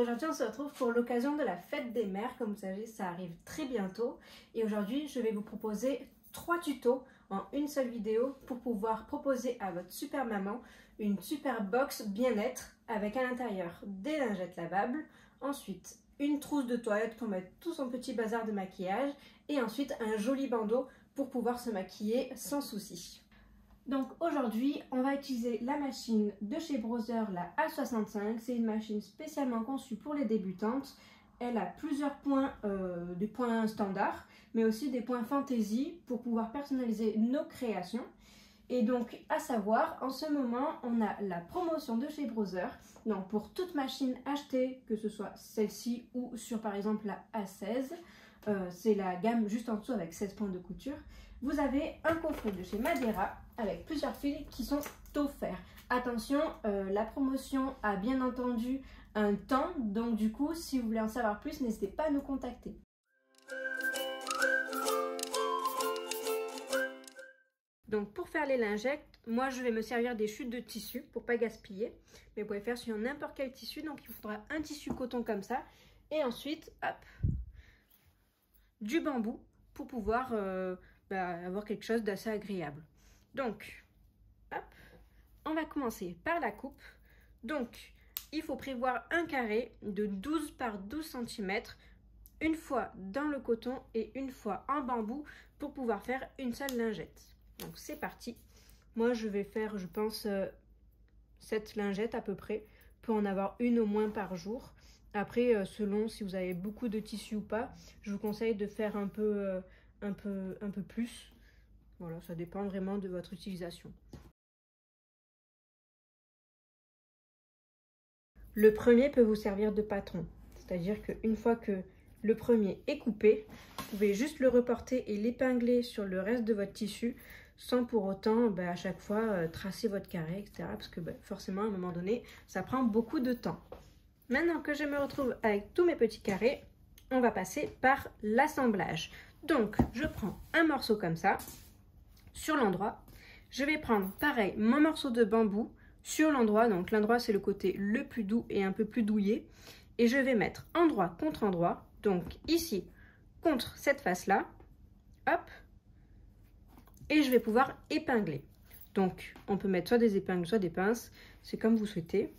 Aujourd'hui on se retrouve pour l'occasion de la fête des mères. Comme vous savez, ça arrive très bientôt. Et aujourd'hui je vais vous proposer 3 tutos en une seule vidéo pour pouvoir proposer à votre super maman une super box bien-être avec à l'intérieur des lingettes lavables, ensuite une trousse de toilette pour mettre tout son petit bazar de maquillage et ensuite un joli bandeau pour pouvoir se maquiller sans souci. Donc aujourd'hui, on va utiliser la machine de chez Brother, la A65. C'est une machine spécialement conçue pour les débutantes. Elle a plusieurs points, des points standards, mais aussi des points fantaisie pour pouvoir personnaliser nos créations. Et donc, à savoir, en ce moment, on a la promotion de chez Brother. Donc, pour toute machine achetée, que ce soit celle-ci ou sur par exemple la A16, c'est la gamme juste en dessous avec 16 points de couture. Vous avez un coffret de chez Madeira avec plusieurs fils qui sont offerts. Attention, la promotion a bien entendu un temps, donc du coup, si vous voulez en savoir plus, n'hésitez pas à nous contacter. Donc pour faire les lingettes, moi je vais me servir des chutes de tissu pour pas gaspiller. Mais vous pouvez faire sur n'importe quel tissu, donc il vous faudra un tissu coton comme ça. Et ensuite, hop, du bambou pour pouvoir avoir quelque chose d'assez agréable. Donc, hop, on va commencer par la coupe. Donc, il faut prévoir un carré de 12 par 12 cm, une fois dans le coton et une fois en bambou pour pouvoir faire une seule lingette. Donc, c'est parti. Moi, je vais faire, je pense, 7 lingettes à peu près pour en avoir une au moins par jour. Après, selon si vous avez beaucoup de tissu ou pas, je vous conseille de faire un peu plus. Voilà, ça dépend vraiment de votre utilisation. Le premier peut vous servir de patron. C'est-à-dire qu'une fois que le premier est coupé, vous pouvez juste le reporter et l'épingler sur le reste de votre tissu sans pour autant à chaque fois tracer votre carré, etc. Parce que forcément, à un moment donné, ça prend beaucoup de temps. Maintenant que je me retrouve avec tous mes petits carrés, on va passer par l'assemblage. Donc, je prends un morceau comme ça, sur l'endroit. Je vais prendre, pareil, mon morceau de bambou sur l'endroit. Donc, l'endroit, c'est le côté le plus doux et un peu plus douillet. Et je vais mettre endroit contre endroit. Donc, ici, contre cette face-là. Hop. Et je vais pouvoir épingler. Donc, on peut mettre soit des épingles, soit des pinces. C'est comme vous souhaitez.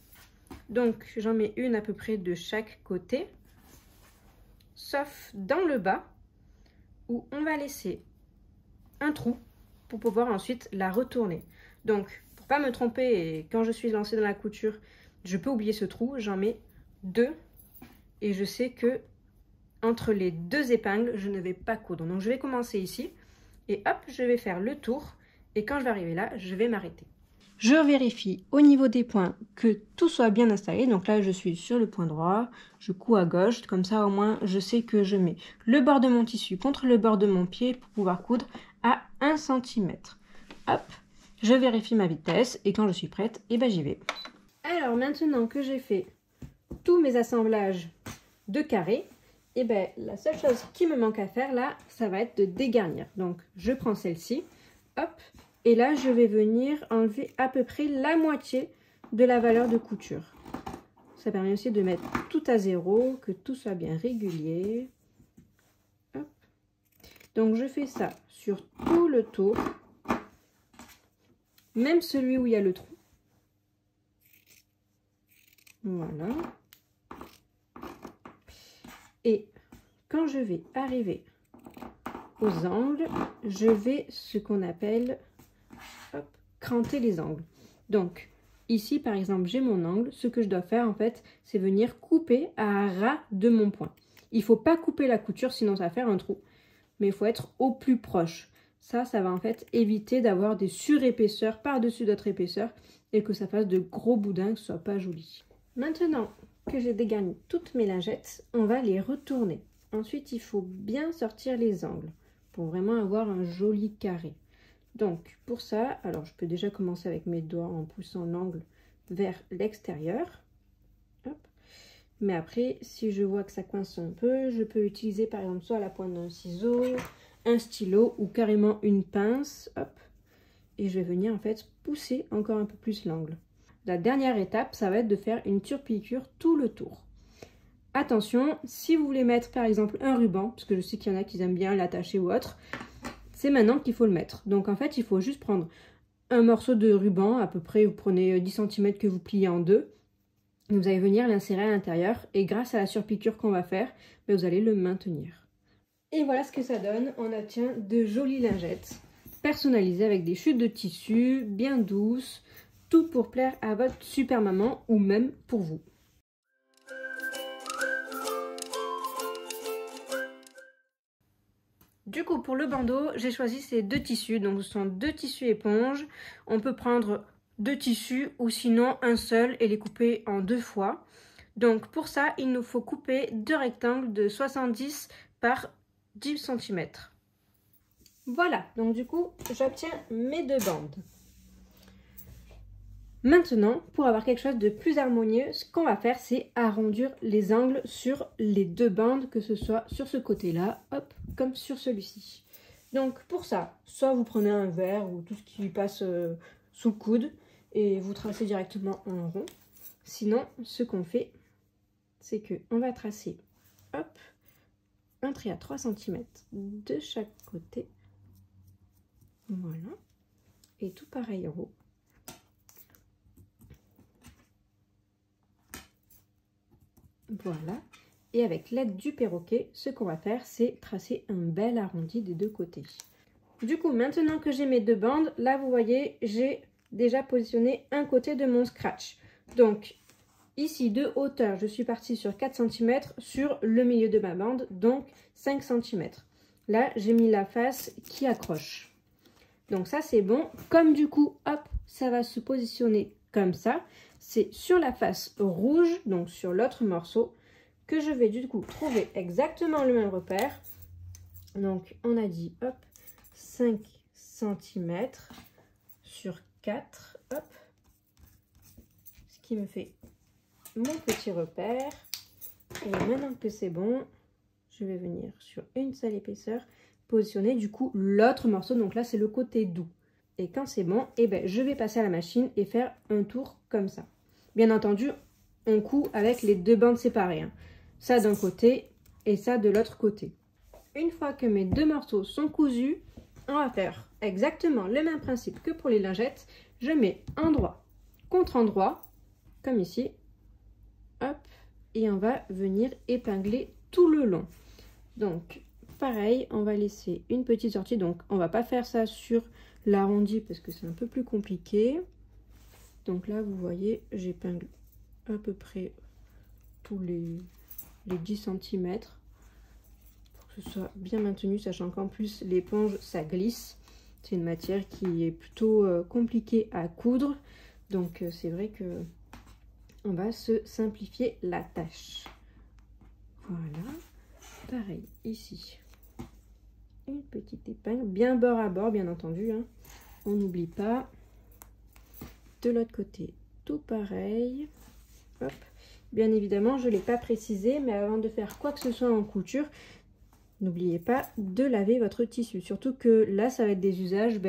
Donc, j'en mets une à peu près de chaque côté. Sauf dans le bas, où on va laisser un trou pour pouvoir ensuite la retourner. Donc, pour pas me tromper, et quand je suis lancée dans la couture, je peux oublier ce trou. J'en mets 2 et je sais que entre les 2 épingles, je ne vais pas coudre. Donc, je vais commencer ici et hop, je vais faire le tour et quand je vais arriver là, je vais m'arrêter. Je vérifie au niveau des points que tout soit bien installé. Donc là, je suis sur le point droit, je couds à gauche. Comme ça, au moins, je sais que je mets le bord de mon tissu contre le bord de mon pied pour pouvoir coudre à 1 cm. Hop, je vérifie ma vitesse et quand je suis prête, j'y vais. Alors maintenant que j'ai fait tous mes assemblages de carrés, la seule chose qui me manque à faire là, ça va être de dégarnir. Donc, je prends celle-ci, hop. Et là, je vais venir enlever à peu près la moitié de la valeur de couture. Ça permet aussi de mettre tout à zéro, que tout soit bien régulier. Hop. Donc, je fais ça sur tout le tour, même celui où il y a le trou. Voilà. Et quand je vais arriver aux angles, je vais ce qu'on appelle... Hop, cranter les angles. Donc ici par exemple j'ai mon angle, ce que je dois faire en fait c'est venir couper à ras de mon point. Il ne faut pas couper la couture sinon ça va faire un trou, mais il faut être au plus proche. Ça va en fait éviter d'avoir des surépaisseurs par-dessus d'autres épaisseurs et que ça fasse de gros boudins, que ce soit pas joli. Maintenant que j'ai dégarni toutes mes lingettes, on va les retourner. Ensuite il faut bien sortir les angles pour vraiment avoir un joli carré. Donc, pour ça, alors je peux déjà commencer avec mes doigts en poussant l'angle vers l'extérieur. Mais après, si je vois que ça coince un peu, je peux utiliser par exemple soit la pointe d'un ciseau, un stylo ou carrément une pince. Hop. Et je vais venir en fait pousser encore un peu plus l'angle. La dernière étape, ça va être de faire une turpiqûre tout le tour. attention, si vous voulez mettre par exemple un ruban, parce que je sais qu'il y en a qui aiment bien l'attacher ou autre, c'est maintenant qu'il faut le mettre. Donc en fait, il faut juste prendre un morceau de ruban, à peu près, vous prenez 10 cm que vous pliez en deux. Vous allez venir l'insérer à l'intérieur et grâce à la surpiqûre qu'on va faire, vous allez le maintenir. Et voilà ce que ça donne. On obtient de jolies lingettes personnalisées avec des chutes de tissu bien douces, tout pour plaire à votre super maman ou même pour vous. Du coup, pour le bandeau, j'ai choisi ces deux tissus. Donc, ce sont deux tissus éponges. On peut prendre deux tissus ou sinon un seul et les couper en deux fois. Donc, pour ça, il nous faut couper deux rectangles de 70 par 10 cm. Voilà, donc du coup, j'obtiens mes deux bandes. Maintenant, pour avoir quelque chose de plus harmonieux, ce qu'on va faire, c'est arrondir les angles sur les deux bandes, que ce soit sur ce côté-là, hop, comme sur celui-ci. Donc pour ça, soit vous prenez un verre ou tout ce qui passe sous le coude et vous tracez directement en rond. Sinon, ce qu'on fait, c'est qu'on va tracer, hop, un trait à 3 cm de chaque côté. Voilà. Et tout pareil en haut. Voilà, et avec l'aide du perroquet, ce qu'on va faire, c'est tracer un bel arrondi des deux côtés. Du coup, maintenant que j'ai mes deux bandes, là vous voyez, j'ai déjà positionné un côté de mon scratch. Donc, ici de hauteur, je suis partie sur 4 cm sur le milieu de ma bande, donc 5 cm. Là, j'ai mis la face qui accroche. Donc ça, c'est bon. Comme du coup, hop, ça va se positionner comme ça. C'est sur la face rouge, donc sur l'autre morceau, que je vais du coup trouver exactement le même repère. Donc on a dit, hop, 5 cm sur 4, hop, ce qui me fait mon petit repère. Et maintenant que c'est bon, je vais venir sur une seule épaisseur, positionner du coup l'autre morceau, donc là c'est le côté doux. Et quand c'est bon, eh ben, je vais passer à la machine et faire un tour comme ça. Bien entendu, on coud avec les deux bandes séparées. Hein. Ça d'un côté et ça de l'autre côté. Une fois que mes deux morceaux sont cousus, on va faire exactement le même principe que pour les lingettes. Je mets endroit contre endroit, comme ici. Hop, et on va venir épingler tout le long. Donc, pareil, on va laisser une petite sortie. Donc, on va pas faire ça sur l'arrondi parce que c'est un peu plus compliqué. Donc là, vous voyez, j'épingle à peu près tous les 10 cm pour que ce soit bien maintenu, sachant qu'en plus, l'éponge, ça glisse. C'est une matière qui est plutôt compliquée à coudre. Donc, c'est vrai que on va se simplifier la tâche. Voilà. Pareil, ici. Une petite épingle, bien bord à bord, bien entendu. Hein. On n'oublie pas. De l'autre côté, tout pareil. Hop. Bien évidemment, je ne l'ai pas précisé, mais avant de faire quoi que ce soit en couture, n'oubliez pas de laver votre tissu. Surtout que là, ça va être des usages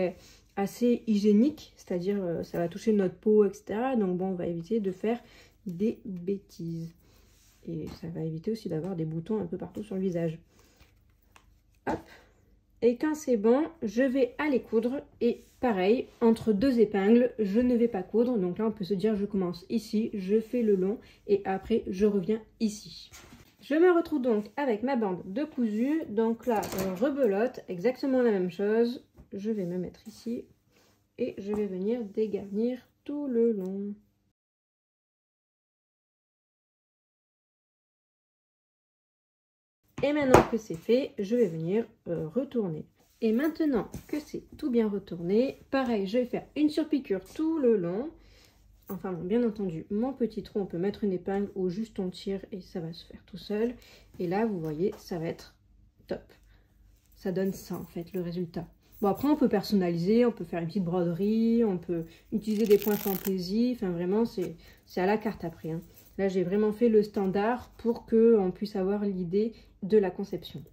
assez hygiéniques, c'est-à-dire ça va toucher notre peau, etc. Donc bon, on va éviter de faire des bêtises. Et ça va éviter aussi d'avoir des boutons un peu partout sur le visage. Hop. Et quand c'est bon, je vais aller coudre. Et pareil, entre deux épingles, je ne vais pas coudre. Donc là, on peut se dire, je commence ici, je fais le long et après, je reviens ici. Je me retrouve donc avec ma bande de cousu. Donc là, rebelote, exactement la même chose. Je vais me mettre ici et je vais venir dégarnir tout le long. Et maintenant que c'est fait, je vais venir retourner. Et maintenant que c'est tout bien retourné, pareil, je vais faire une surpiqûre tout le long. Enfin bon, bien entendu, mon petit trou, on peut mettre une épingle ou juste on tire et ça va se faire tout seul. Et là, vous voyez, ça va être top. Ça donne ça en fait, le résultat. Bon, après, on peut personnaliser, on peut faire une petite broderie, on peut utiliser des points fantaisie. Enfin, vraiment, c'est à la carte après. Hein. Là, j'ai vraiment fait le standard pour qu'on puisse avoir l'idée de la conception.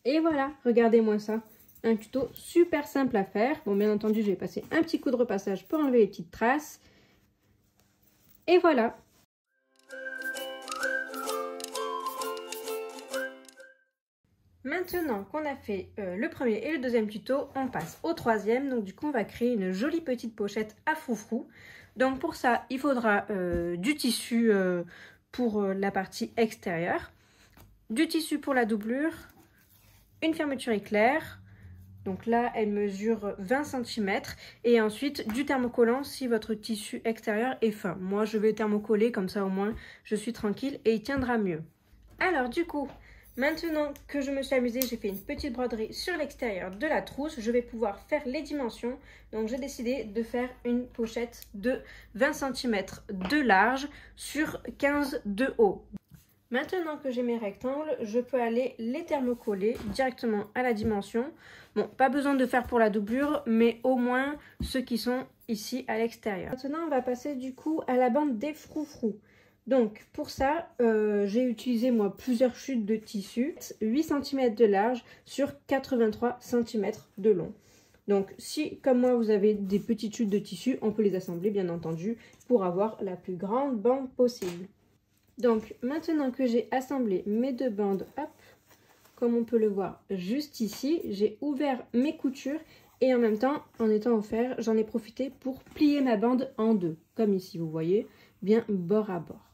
Et voilà, regardez-moi ça. Un tuto super simple à faire. Bon, bien entendu, j'ai passé un petit coup de repassage pour enlever les petites traces. Et voilà. Maintenant qu'on a fait le premier et le deuxième tuto, on passe au troisième. Donc du coup, on va créer une jolie petite pochette à froufrou. Donc pour ça, il faudra du tissu pour la partie extérieure, du tissu pour la doublure, une fermeture éclair. Donc là, elle mesure 20 cm. Et ensuite, du thermocollant si votre tissu extérieur est fin. Moi, je vais thermocoller, comme ça au moins, je suis tranquille et il tiendra mieux. Alors du coup, maintenant que je me suis amusée, j'ai fait une petite broderie sur l'extérieur de la trousse. Je vais pouvoir faire les dimensions. Donc j'ai décidé de faire une pochette de 20 cm de large sur 15 de haut. Maintenant que j'ai mes rectangles, je peux aller les thermocoller directement à la dimension. Bon, pas besoin de faire pour la doublure, mais au moins ceux qui sont ici à l'extérieur. Maintenant, on va passer du coup à la bande des froufrous. Donc pour ça, j'ai utilisé moi plusieurs chutes de tissu, 8 cm de large sur 83 cm de long. Donc si comme moi vous avez des petites chutes de tissu, on peut les assembler bien entendu pour avoir la plus grande bande possible. Donc maintenant que j'ai assemblé mes deux bandes, hop, comme on peut le voir juste ici, j'ai ouvert mes coutures et en même temps, en étant au fer, j'en ai profité pour plier ma bande en deux, comme ici vous voyez, bien bord à bord.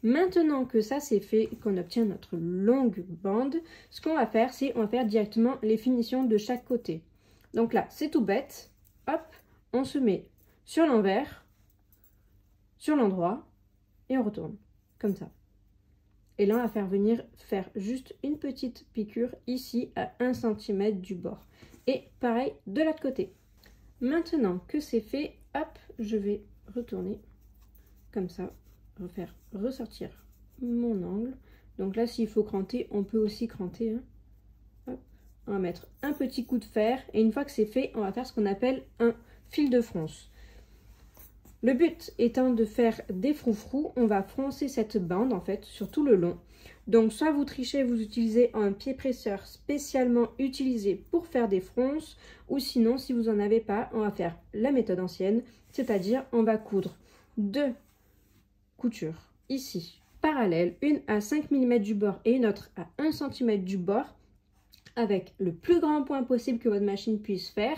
Maintenant que ça c'est fait, qu'on obtient notre longue bande, ce qu'on va faire, c'est on va faire directement les finitions de chaque côté. Donc là, c'est tout bête, hop, on se met sur l'envers, sur l'endroit et on retourne. Comme ça. Et là, on va faire juste une petite piqûre ici à 1 cm du bord. Et pareil de l'autre côté. Maintenant que c'est fait, hop, je vais retourner comme ça, refaire ressortir mon angle. Donc là, s'il faut cranter, on peut aussi cranter. Hein. Hop. On va mettre un petit coup de fer et une fois que c'est fait, on va faire ce qu'on appelle un fil de fronce. Le but étant de faire des froufrous, on va froncer cette bande en fait sur tout le long. Donc soit vous trichez, vous utilisez un pied presseur spécialement utilisé pour faire des fronces, ou sinon si vous n'en avez pas, on va faire la méthode ancienne, c'est-à-dire on va coudre deux coutures ici parallèles, une à 5 mm du bord et une autre à 1 cm du bord, avec le plus grand point possible que votre machine puisse faire.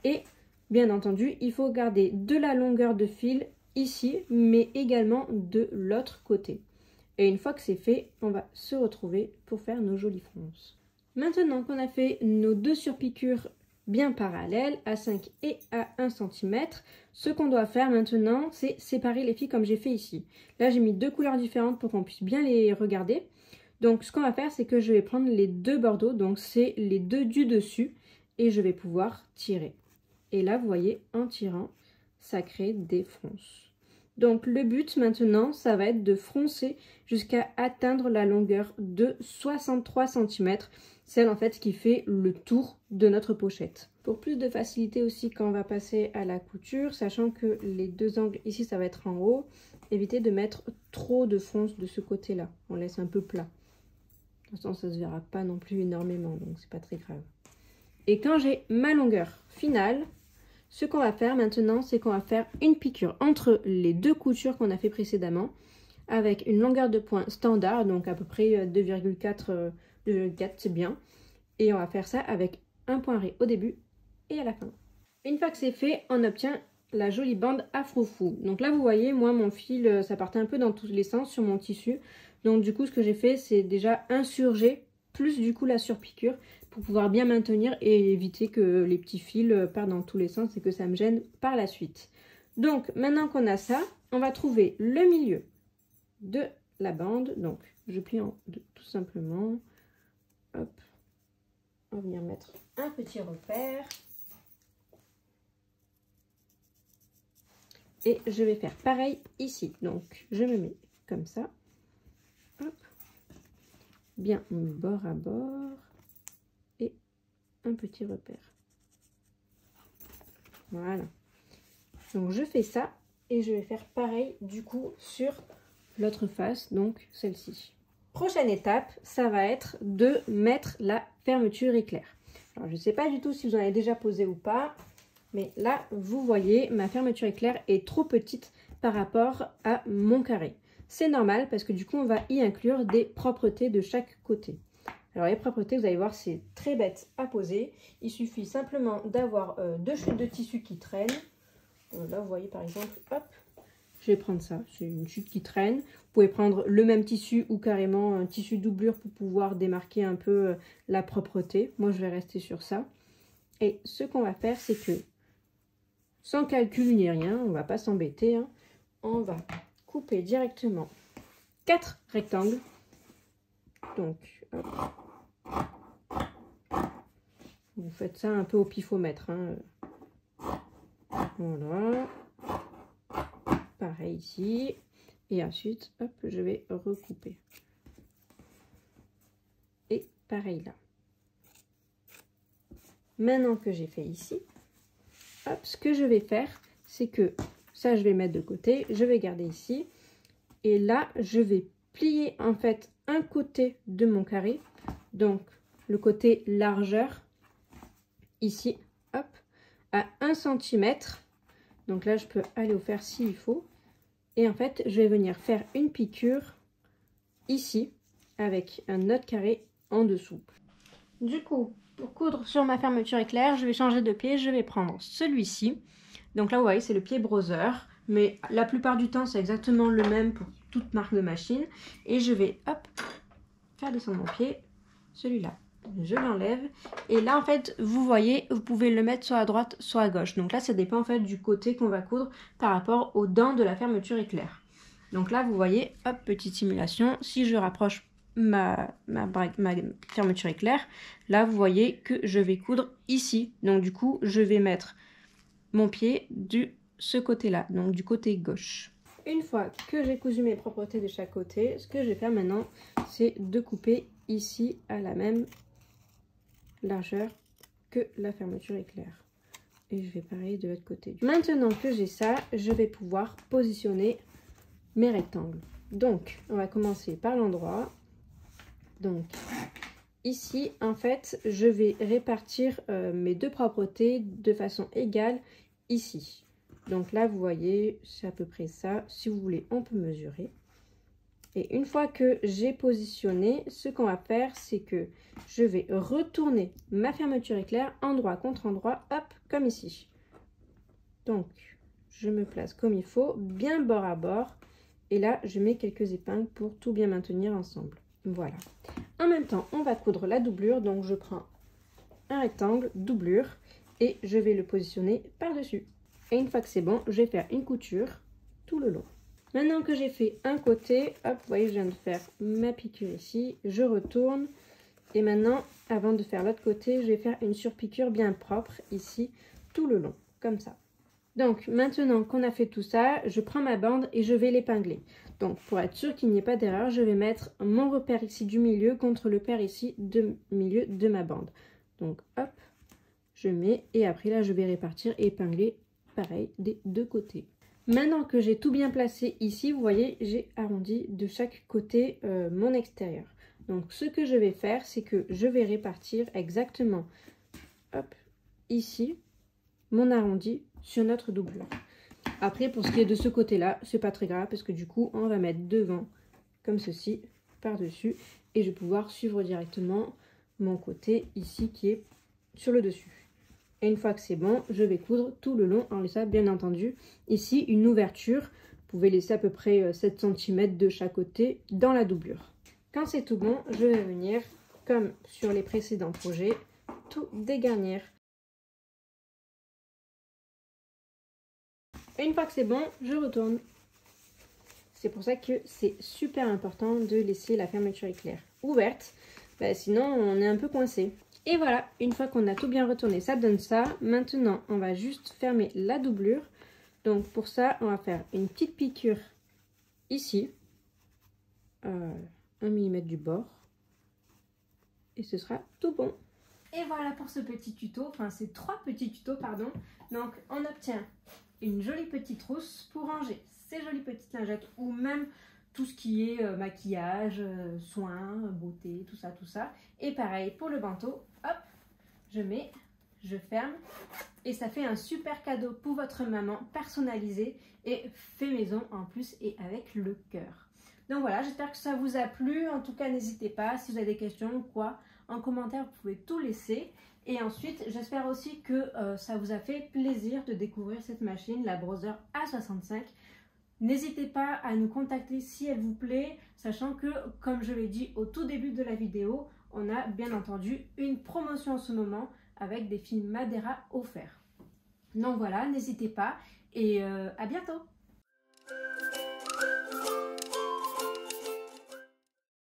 Et bien entendu, il faut garder de la longueur de fil ici, mais également de l'autre côté. Et une fois que c'est fait, on va se retrouver pour faire nos jolies fronces. Maintenant qu'on a fait nos deux surpiqûres bien parallèles, à 5 et à 1 cm, ce qu'on doit faire maintenant, c'est séparer les fils comme j'ai fait ici. Là, j'ai mis deux couleurs différentes pour qu'on puisse bien les regarder. Donc, ce qu'on va faire, c'est que je vais prendre les deux bordeaux, donc c'est les deux du dessus, et je vais pouvoir tirer. Et là, vous voyez, en tirant, ça crée des fronces. Donc, le but maintenant, ça va être de froncer jusqu'à atteindre la longueur de 63 cm. Celle, en fait, qui fait le tour de notre pochette. Pour plus de facilité aussi, quand on va passer à la couture, sachant que les deux angles, ici, ça va être en haut, évitez de mettre trop de fronces de ce côté-là. On laisse un peu plat. De toute façon, ça ne se verra pas non plus énormément, donc c'est pas très grave. Et quand j'ai ma longueur finale, ce qu'on va faire maintenant, c'est qu'on va faire une piqûre entre les deux coutures qu'on a fait précédemment avec une longueur de point standard, donc à peu près 2,4, c'est bien. Et on va faire ça avec un point rayé au début et à la fin. Une fois que c'est fait, on obtient la jolie bande à froufrou. Donc là, vous voyez, moi, mon fil, ça partait un peu dans tous les sens sur mon tissu. Donc du coup, ce que j'ai fait, c'est déjà insurger plus du coup la surpiqûre pour pouvoir bien maintenir et éviter que les petits fils partent dans tous les sens et que ça me gêne par la suite. Donc maintenant qu'on a ça, on va trouver le milieu de la bande. Donc je plie en deux tout simplement. Hop. On va venir mettre un petit repère. Et je vais faire pareil ici. Donc je me mets comme ça. Hop. Bien bord à bord. Et un petit repère. Voilà. Donc je fais ça. Et je vais faire pareil du coup sur l'autre face. Donc celle-ci. Prochaine étape, ça va être de mettre la fermeture éclair. Alors je ne sais pas du tout si vous en avez déjà posé ou pas. Mais là, vous voyez, ma fermeture éclair est trop petite par rapport à mon carré. C'est normal parce que du coup, on va y inclure des propretés de chaque côté. Alors les propretés, vous allez voir, c'est très bête à poser. Il suffit simplement d'avoir 2 chutes de tissu qui traînent. Là, vous voyez par exemple, hop, je vais prendre ça, c'est une chute qui traîne. Vous pouvez prendre le même tissu ou carrément un tissu doublure pour pouvoir démarquer un peu la propreté. Moi, je vais rester sur ça. Et ce qu'on va faire, c'est que, sans calcul ni rien, on ne va pas s'embêter, hein, on va couper directement 4 rectangles. Donc, hop. Vous faites ça un peu au pifomètre, hein. Voilà. Pareil ici. Et ensuite, hop, je vais recouper. Et pareil là. Maintenant que j'ai fait ici, hop, ce que je vais faire, c'est que ça, je vais mettre de côté. Je vais garder ici. Et là, je vais plier en fait un côté de mon carré. Donc, le côté largeur, ici, hop, à 1 cm. Donc là, je peux aller au faire s'il faut. Et en fait, je vais venir faire une piqûre ici, avec un autre carré en dessous. Du coup, pour coudre sur ma fermeture éclair, je vais changer de pied. Je vais prendre celui-ci. Donc là, vous voyez, c'est le pied browser. Mais la plupart du temps, c'est exactement le même pour toute marque de machine. Et je vais, hop, faire descendre mon pied, celui-là. Je l'enlève. Et là, en fait, vous voyez, vous pouvez le mettre soit à droite, soit à gauche. Donc là, ça dépend en fait du côté qu'on va coudre par rapport aux dents de la fermeture éclair. Donc là, vous voyez, hop, petite simulation. Si je rapproche ma fermeture éclair, là, vous voyez que je vais coudre ici. Donc du coup, je vais mettre mon pied ce côté-là, donc du côté gauche. Une fois que j'ai cousu mes propretés de chaque côté, ce que je vais faire maintenant, c'est de couper ici à la même largeur que la fermeture éclair. Et je vais pareil de l'autre côté. Maintenant que j'ai ça, je vais pouvoir positionner mes rectangles. Donc, on va commencer par l'endroit. Donc, ici, en fait, je vais répartir mes 2 propretés de façon égale ici. Donc là, vous voyez, c'est à peu près ça. Si vous voulez, on peut mesurer. Et une fois que j'ai positionné, ce qu'on va faire, c'est que je vais retourner ma fermeture éclair endroit contre endroit, hop, comme ici. Donc, je me place comme il faut, bien bord à bord. Et là, je mets quelques épingles pour tout bien maintenir ensemble. Voilà. En même temps, on va coudre la doublure. Donc, je prends un rectangle, doublure, et je vais le positionner par-dessus. Et une fois que c'est bon, je vais faire une couture tout le long. Maintenant que j'ai fait un côté, hop, vous voyez, je viens de faire ma piqûre ici. Je retourne. Et maintenant, avant de faire l'autre côté, je vais faire une surpiqûre bien propre ici, tout le long, comme ça. Donc, maintenant qu'on a fait tout ça, je prends ma bande et je vais l'épingler. Donc, pour être sûr qu'il n'y ait pas d'erreur, je vais mettre mon repère ici du milieu contre le repère ici du milieu de ma bande. Donc, hop, je mets et après là, je vais répartir et épingler pareil des 2 côtés. Maintenant que j'ai tout bien placé ici, vous voyez, j'ai arrondi de chaque côté mon extérieur. Donc, ce que je vais faire, c'est que je vais répartir exactement, hop, ici, mon arrondi sur notre doublure. Après, pour ce qui est de ce côté-là, c'est pas très grave parce que du coup, on va mettre devant comme ceci, par-dessus, et je vais pouvoir suivre directement mon côté ici qui est sur le dessus. Et une fois que c'est bon, je vais coudre tout le long en laissant bien entendu ici une ouverture. Vous pouvez laisser à peu près 7 cm de chaque côté dans la doublure. Quand c'est tout bon, je vais venir, comme sur les précédents projets, tout dégarnir. Et une fois que c'est bon, je retourne. C'est pour ça que c'est super important de laisser la fermeture éclair ouverte. Sinon, on est un peu coincé. Et voilà, une fois qu'on a tout bien retourné, ça donne ça. Maintenant, on va juste fermer la doublure. Donc pour ça, on va faire une petite piqûre ici. 1 mm du bord. Et ce sera tout bon. Et voilà pour ce petit tuto, enfin ces 3 petits tutos, pardon. Donc on obtient une jolie petite trousse pour ranger ces jolies petites lingettes ou même tout ce qui est maquillage, soins, beauté, tout ça. Et pareil pour le bandeau, hop, je mets, je ferme et ça fait un super cadeau pour votre maman personnalisé et fait maison en plus et avec le cœur. Donc voilà, j'espère que ça vous a plu. En tout cas, n'hésitez pas, si vous avez des questions ou quoi, en commentaire, vous pouvez tout laisser. Et ensuite, j'espère aussi que ça vous a fait plaisir de découvrir cette machine, la Brother A65. N'hésitez pas à nous contacter si elle vous plaît, sachant que, comme je l'ai dit au tout début de la vidéo, on a bien entendu une promotion en ce moment avec des films Madeira offerts. Donc voilà, n'hésitez pas et à bientôt!